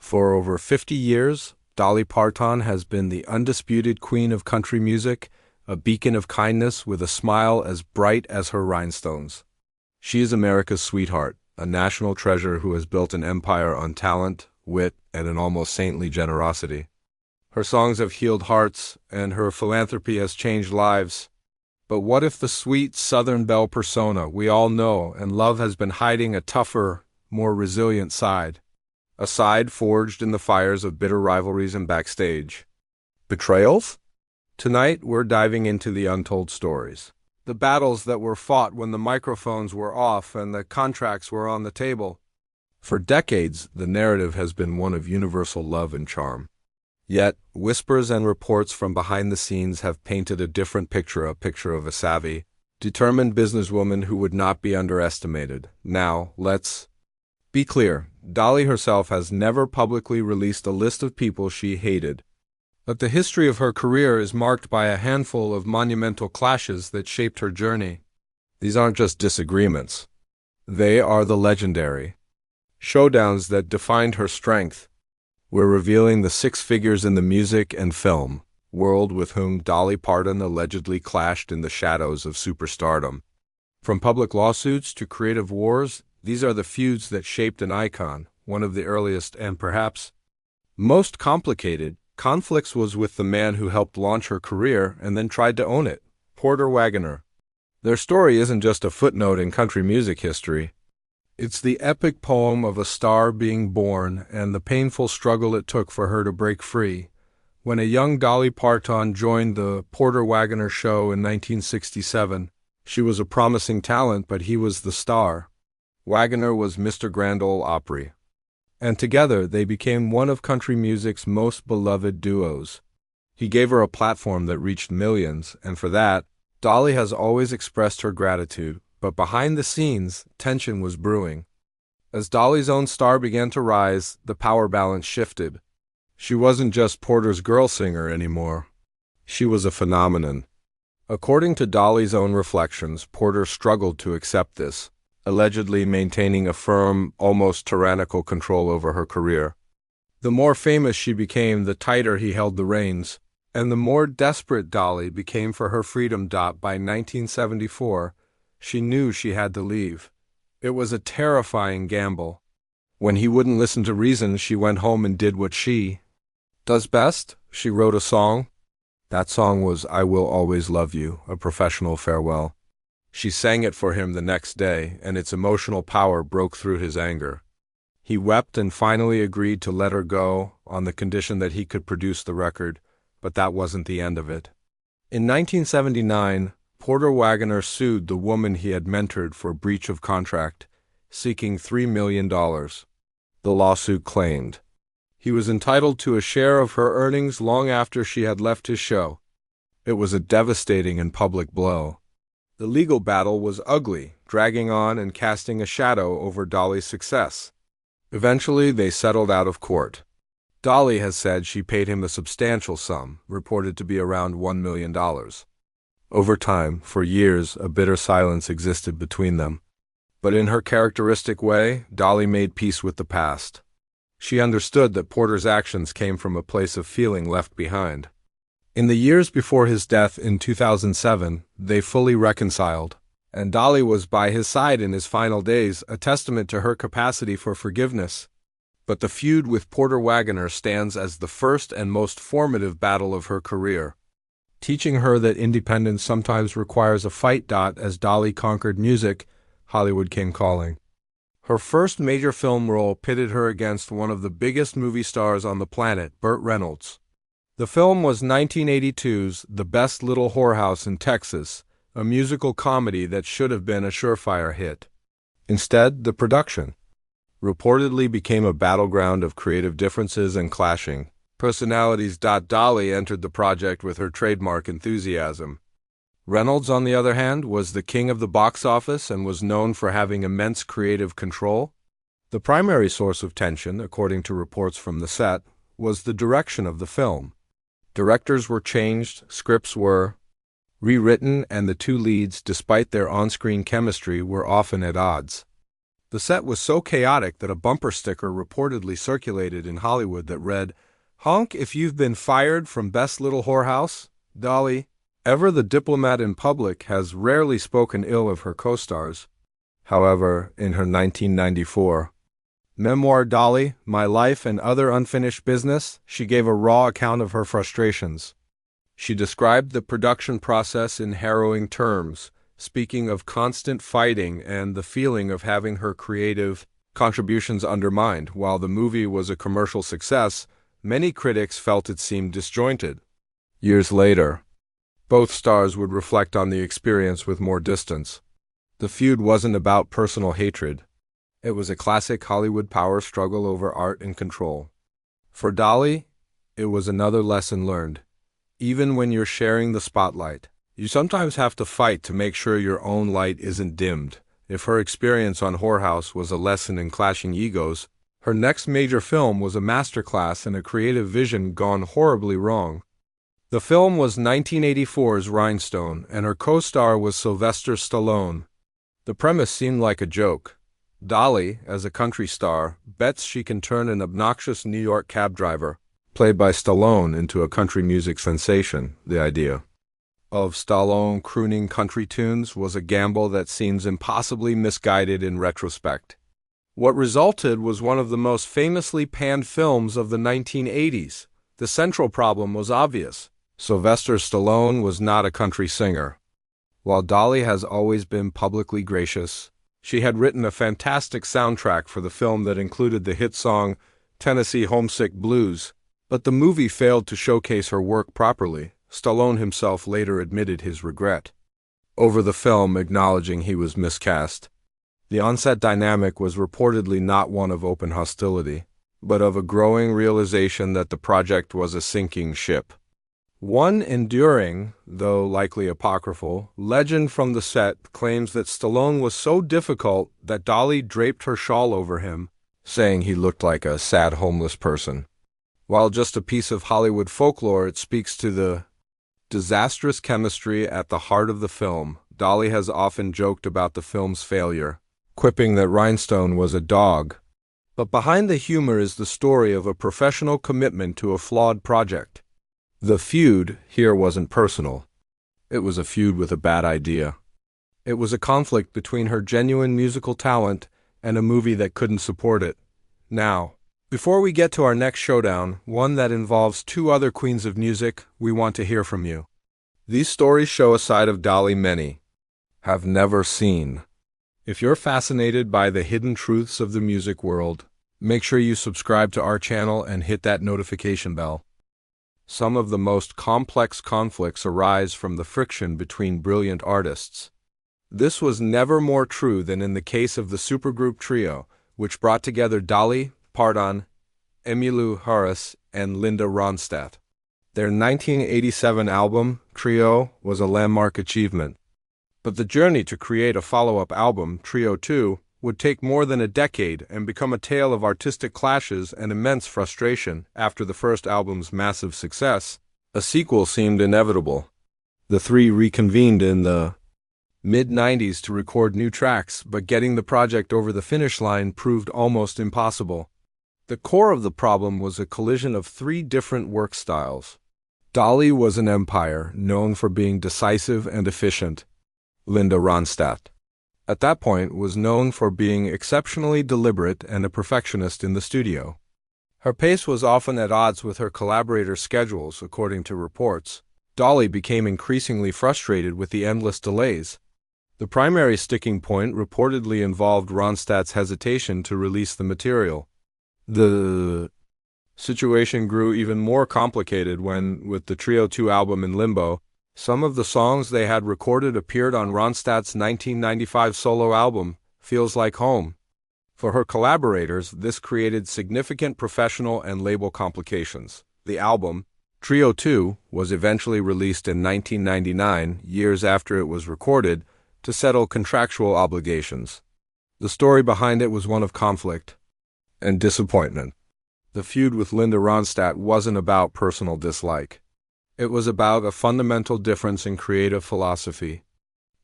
For over 50 years, Dolly Parton has been the undisputed queen of country music, a beacon of kindness with a smile as bright as her rhinestones. She is America's sweetheart, a national treasure who has built an empire on talent, wit, and an almost saintly generosity. Her songs have healed hearts, and her philanthropy has changed lives. But what if the sweet Southern belle persona we all know and love has been hiding a tougher, more resilient side? A side forged in the fires of bitter rivalries and backstage betrayals? Tonight, we're diving into the untold stories. The battles that were fought when the microphones were off and the contracts were on the table. For decades, the narrative has been one of universal love and charm. Yet, whispers and reports from behind the scenes have painted a different picture, a picture of a savvy, determined businesswoman who would not be underestimated. Now, let's be clear. Dolly herself has never publicly released a list of people she hated. But the history of her career is marked by a handful of monumental clashes that shaped her journey. These aren't just disagreements. They are the legendary showdowns that defined her strength. We're revealing the six figures in the music and film world with whom Dolly Parton allegedly clashed in the shadows of superstardom. From public lawsuits to creative wars, these are the feuds that shaped an icon. One of the earliest and perhaps most complicated conflicts was with the man who helped launch her career and then tried to own it, Porter Wagoner. Their story isn't just a footnote in country music history. It's the epic poem of a star being born and the painful struggle it took for her to break free. When a young Dolly Parton joined the Porter Wagoner show in 1967, she was a promising talent, but he was the star. Wagoner was Mr. Grand Ole Opry. And together they became one of country music's most beloved duos. He gave her a platform that reached millions, and for that, Dolly has always expressed her gratitude. But behind the scenes, tension was brewing. As Dolly's own star began to rise, the power balance shifted. She wasn't just Porter's girl singer anymore. She was a phenomenon. According to Dolly's own reflections, Porter struggled to accept this, allegedly maintaining a firm, almost tyrannical control over her career. The more famous she became, the tighter he held the reins, and the more desperate Dolly became for her freedom. By 1974, she knew she had to leave. It was a terrifying gamble. When he wouldn't listen to reason, she went home and did what she does best. She wrote a song. That song was "I Will Always Love You," a professional farewell. She sang it for him the next day, and its emotional power broke through his anger. He wept and finally agreed to let her go on the condition that he could produce the record, but that wasn't the end of it. In 1979, Porter Wagoner sued the woman he had mentored for breach of contract, seeking $3 million. The lawsuit claimed he was entitled to a share of her earnings long after she had left his show. It was a devastating and public blow. The legal battle was ugly, dragging on and casting a shadow over Dolly's success. Eventually, they settled out of court. Dolly has said she paid him a substantial sum, reported to be around $1 million. Over time, for years, a bitter silence existed between them. But in her characteristic way, Dolly made peace with the past. She understood that Porter's actions came from a place of feeling left behind. In the years before his death in 2007, they fully reconciled, and Dolly was by his side in his final days, a testament to her capacity for forgiveness. But the feud with Porter Wagoner stands as the first and most formative battle of her career, teaching her that independence sometimes requires a fight. As Dolly conquered music, Hollywood came calling. Her first major film role pitted her against one of the biggest movie stars on the planet, Burt Reynolds. The film was 1982's The Best Little Whorehouse in Texas, a musical comedy that should have been a surefire hit. Instead, the production reportedly became a battleground of creative differences and clashing personalities. Dolly entered the project with her trademark enthusiasm. Reynolds, on the other hand, was the king of the box office and was known for having immense creative control. The primary source of tension, according to reports from the set, was the direction of the film. Directors were changed, scripts were rewritten, and the two leads, despite their on-screen chemistry, were often at odds. The The set was so chaotic that a bumper sticker reportedly circulated in Hollywood that read, "Honk if you've been fired from Best Little Whorehouse, Dolly." Ever the diplomat in public has rarely spoken ill of her co-stars. However, in her 1994 memoir Dolly, My Life and Other Unfinished Business, she gave a raw account of her frustrations. She described the production process in harrowing terms, speaking of constant fighting and the feeling of having her creative contributions undermined. While the movie was a commercial success, many critics felt it seemed disjointed. Years later, both stars would reflect on the experience with more distance. The feud wasn't about personal hatred. It was a classic Hollywood power struggle over art and control. For Dolly, it was another lesson learned. Even when you're sharing the spotlight, you sometimes have to fight to make sure your own light isn't dimmed. If her experience on Whorehouse was a lesson in clashing egos, her next major film was a masterclass in a creative vision gone horribly wrong. The film was 1984's Rhinestone, and her co-star was Sylvester Stallone. The premise seemed like a joke. Dolly, as a country star, bets she can turn an obnoxious New York cab driver, played by Stallone, into a country music sensation. The idea of Stallone crooning country tunes was a gamble that seems impossibly misguided in retrospect. What resulted was one of the most famously panned films of the 1980s. The central problem was obvious. Sylvester Stallone was not a country singer. While Dolly has always been publicly gracious, she had written a fantastic soundtrack for the film that included the hit song Tennessee Homesick Blues, but the movie failed to showcase her work properly. Stallone himself later admitted his regret over the film, acknowledging he was miscast. The on-set dynamic was reportedly not one of open hostility, but of a growing realization that the project was a sinking ship. One enduring, though likely apocryphal, legend from the set claims that Stallone was so difficult that Dolly draped her shawl over him, saying he looked like a sad homeless person. While just a piece of Hollywood folklore, it speaks to the disastrous chemistry at the heart of the film. Dolly has often joked about the film's failure, quipping that Rhinestone was a dog. But behind the humor is the story of a professional commitment to a flawed project. The feud here wasn't personal. It was a feud with a bad idea. It was a conflict between her genuine musical talent and a movie that couldn't support it. Now, before we get to our next showdown, one that involves two other queens of music, we want to hear from you. These stories show a side of Dolly many have never seen. If you're fascinated by the hidden truths of the music world, make sure you subscribe to our channel and hit that notification bell. Some of the most complex conflicts arise from the friction between brilliant artists. This was never more true than in the case of the supergroup trio, which brought together Dolly Parton, Emmylou Harris, and Linda Ronstadt. Their 1987 album, Trio, was a landmark achievement. But the journey to create a follow-up album, Trio 2, would take more than a decade and become a tale of artistic clashes and immense frustration. After the first album's massive success, a sequel seemed inevitable. The three reconvened in the mid-90s to record new tracks, but getting the project over the finish line proved almost impossible. The core of the problem was a collision of three different work styles. Dolly was an empire, known for being decisive and efficient. Linda Ronstadt, at that point, was known for being exceptionally deliberate and a perfectionist in the studio. Her pace was often at odds with her collaborators' schedules, according to reports. Dolly became increasingly frustrated with the endless delays. The primary sticking point reportedly involved Ronstadt's hesitation to release the material. The situation grew even more complicated when, with the Trio 2 album in limbo, some of the songs they had recorded appeared on Ronstadt's 1995 solo album, Feels Like Home. For her collaborators, this created significant professional and label complications. The album, Trio 2, was eventually released in 1999, years after it was recorded, to settle contractual obligations. The story behind it was one of conflict and disappointment. The feud with Linda Ronstadt wasn't about personal dislike. It was about a fundamental difference in creative philosophy.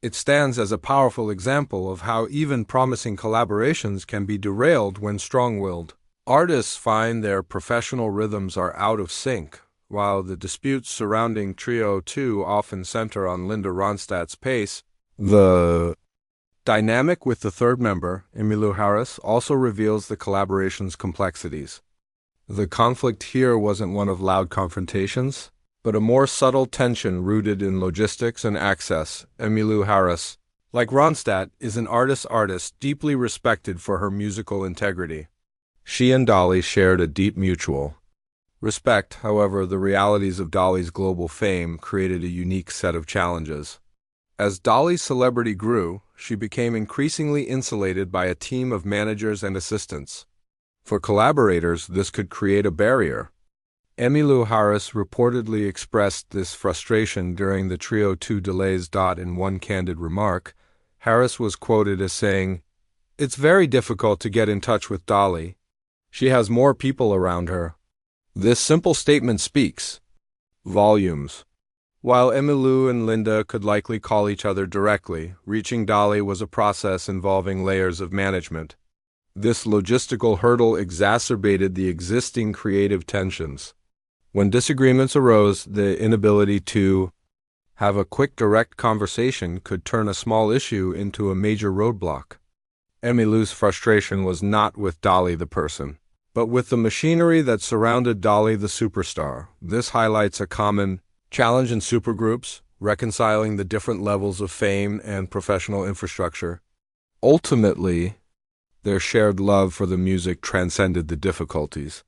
It stands as a powerful example of how even promising collaborations can be derailed when strong-willed. Artists find their professional rhythms are out of sync, while the disputes surrounding Trio 2 often center on Linda Ronstadt's pace. The dynamic with the third member, Emmylou Harris, also reveals the collaboration's complexities. The conflict here wasn't one of loud confrontations, but a more subtle tension rooted in logistics and access. Emmylou Harris, like Ronstadt, is an artist deeply respected for her musical integrity. She and Dolly shared a deep mutual respect. However, the realities of Dolly's global fame created a unique set of challenges. As Dolly's celebrity grew, she became increasingly insulated by a team of managers and assistants. For collaborators, this could create a barrier. Emmylou Harris reportedly expressed this frustration during the Trio 2 delays. In one candid remark, Harris was quoted as saying, "It's very difficult to get in touch with Dolly. She has more people around her." This simple statement speaks volumes. While Emmylou and Linda could likely call each other directly, reaching Dolly was a process involving layers of management. This logistical hurdle exacerbated the existing creative tensions. When disagreements arose, the inability to have a quick, direct conversation could turn a small issue into a major roadblock. Emmylou's frustration was not with Dolly the person, but with the machinery that surrounded Dolly the superstar. This highlights a common challenge in supergroups, reconciling the different levels of fame and professional infrastructure. Ultimately, their shared love for the music transcended the difficulties.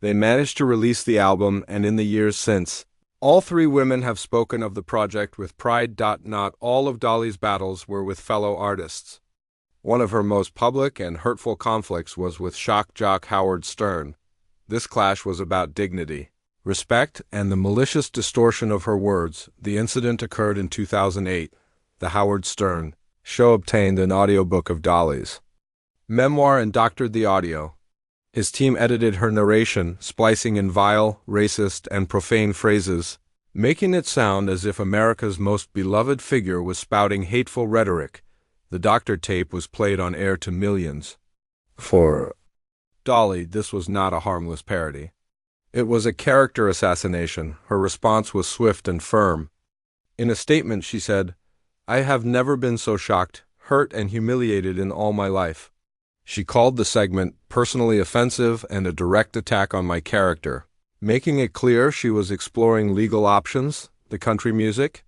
They managed to release the album, and in the years since, all three women have spoken of the project with pride. Not all of Dolly's battles were with fellow artists. One of her most public and hurtful conflicts was with shock jock Howard Stern. This clash was about dignity, respect, and the malicious distortion of her words. The incident occurred in 2008. The Howard Stern show obtained an audiobook of Dolly's memoir and doctored the audio. His team edited her narration, splicing in vile, racist, and profane phrases, making it sound as if America's most beloved figure was spouting hateful rhetoric. The doctored tape was played on air to millions. For Dolly, this was not a harmless parody. It was a character assassination. Her response was swift and firm. In a statement, she said, "I have never been so shocked, hurt, and humiliated in all my life." She called the segment personally offensive and a direct attack on my character, making it clear she was exploring legal options. The country music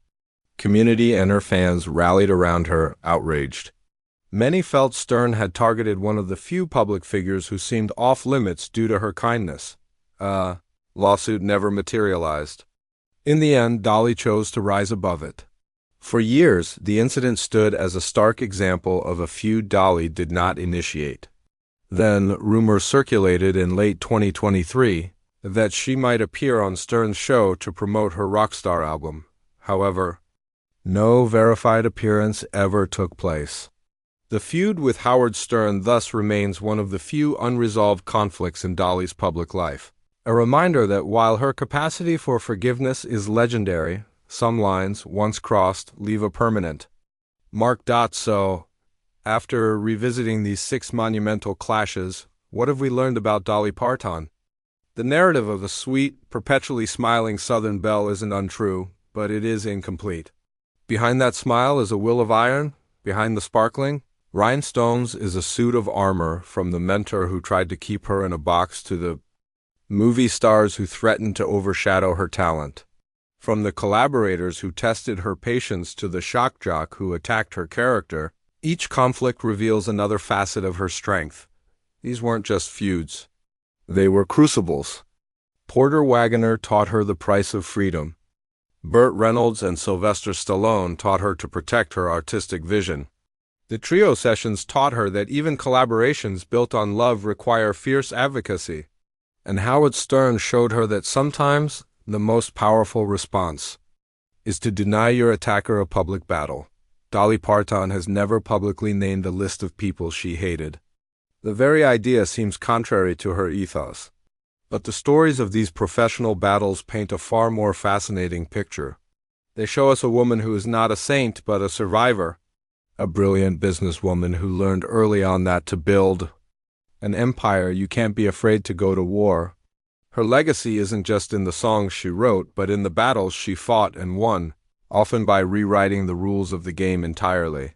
community and her fans rallied around her, outraged. Many felt Stern had targeted one of the few public figures who seemed off-limits due to her kindness. Lawsuit never materialized. In the end, Dolly chose to rise above it. For years, the incident stood as a stark example of a feud Dolly did not initiate. Then, rumors circulated in late 2023 that she might appear on Stern's show to promote her Rockstar album. However, no verified appearance ever took place. The feud with Howard Stern thus remains one of the few unresolved conflicts in Dolly's public life. A reminder that while her capacity for forgiveness is legendary, some lines, once crossed, leave a permanent mark. So, after revisiting these 6 monumental clashes, what have we learned about Dolly Parton? The narrative of the sweet, perpetually smiling Southern belle isn't untrue, but it is incomplete. Behind that smile is a will of iron. Behind the sparkling rhinestones is a suit of armor, from the mentor who tried to keep her in a box to the movie stars who threatened to overshadow her talent. From the collaborators who tested her patience to the shock jock who attacked her character, each conflict reveals another facet of her strength. These weren't just feuds. They were crucibles. Porter Wagoner taught her the price of freedom. Burt Reynolds and Sylvester Stallone taught her to protect her artistic vision. The trio sessions taught her that even collaborations built on love require fierce advocacy. And Howard Stern showed her that sometimes the most powerful response is to deny your attacker a public battle. Dolly Parton has never publicly named a list of people she hated. The very idea seems contrary to her ethos. But the stories of these professional battles paint a far more fascinating picture. They show us a woman who is not a saint but a survivor, a brilliant businesswoman who learned early on that to build an empire you can't be afraid to go to war. Her legacy isn't just in the songs she wrote, but in the battles she fought and won, often by rewriting the rules of the game entirely.